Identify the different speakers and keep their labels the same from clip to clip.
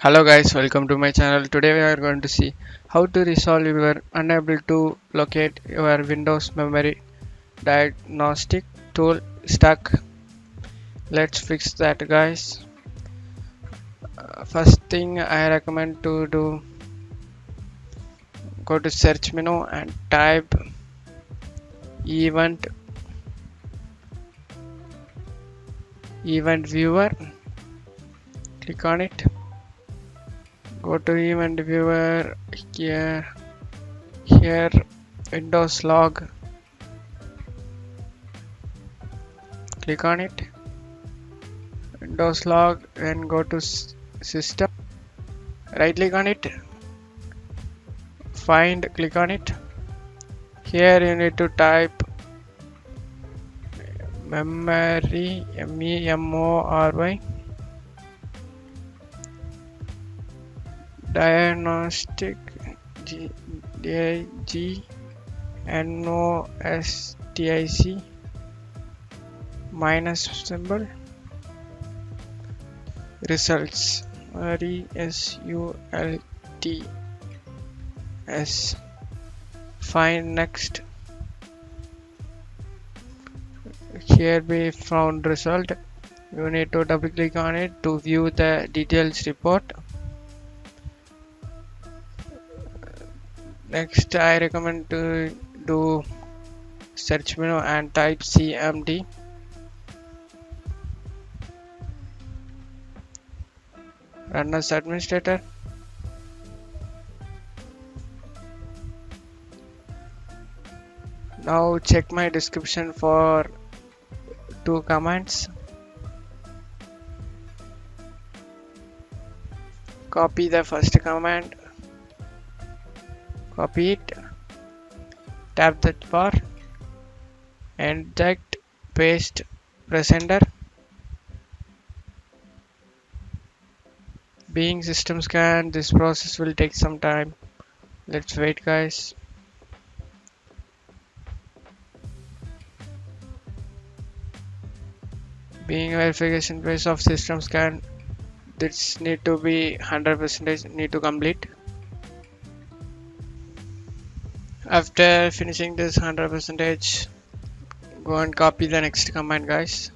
Speaker 1: Hello guys, welcome to my channel. Today we are going to see how to resolve your unable to locate your Windows memory diagnostic tool stuck. Let's fix that guys. First thing I recommend to do, go to search menu and type event event viewer. Click on it. Go to event viewer here Windows log. Click on it. Windows log, then go to system, right click on it, find, click on it. Here you need to type memory, memory diagnostic, Diagnostic minus symbol results, results. Find next. Here we found result. You need to double click on it to view the details report. Next I recommend to do search menu and type cmd. Run as administrator. Now check my description for two commands. Copy the first command, copy it, tap that bar, inject, paste, press enter. Being system scan, this process will take some time. Let's wait guys. Being verification phase of system scan, this need to be 100% need to complete. After finishing this 100%, go and copy the next command guys.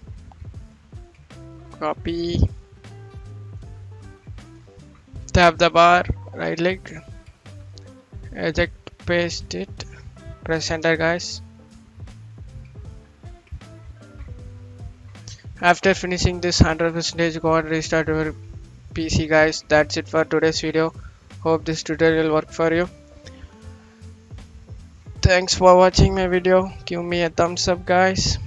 Speaker 1: Copy, tap the bar, right click, eject, paste it, press enter guys. After finishing this 100%, go and restart your PC guys. That's it for today's video. Hope this tutorial will work for you. Thanks for watching my video. Give me a thumbs up guys.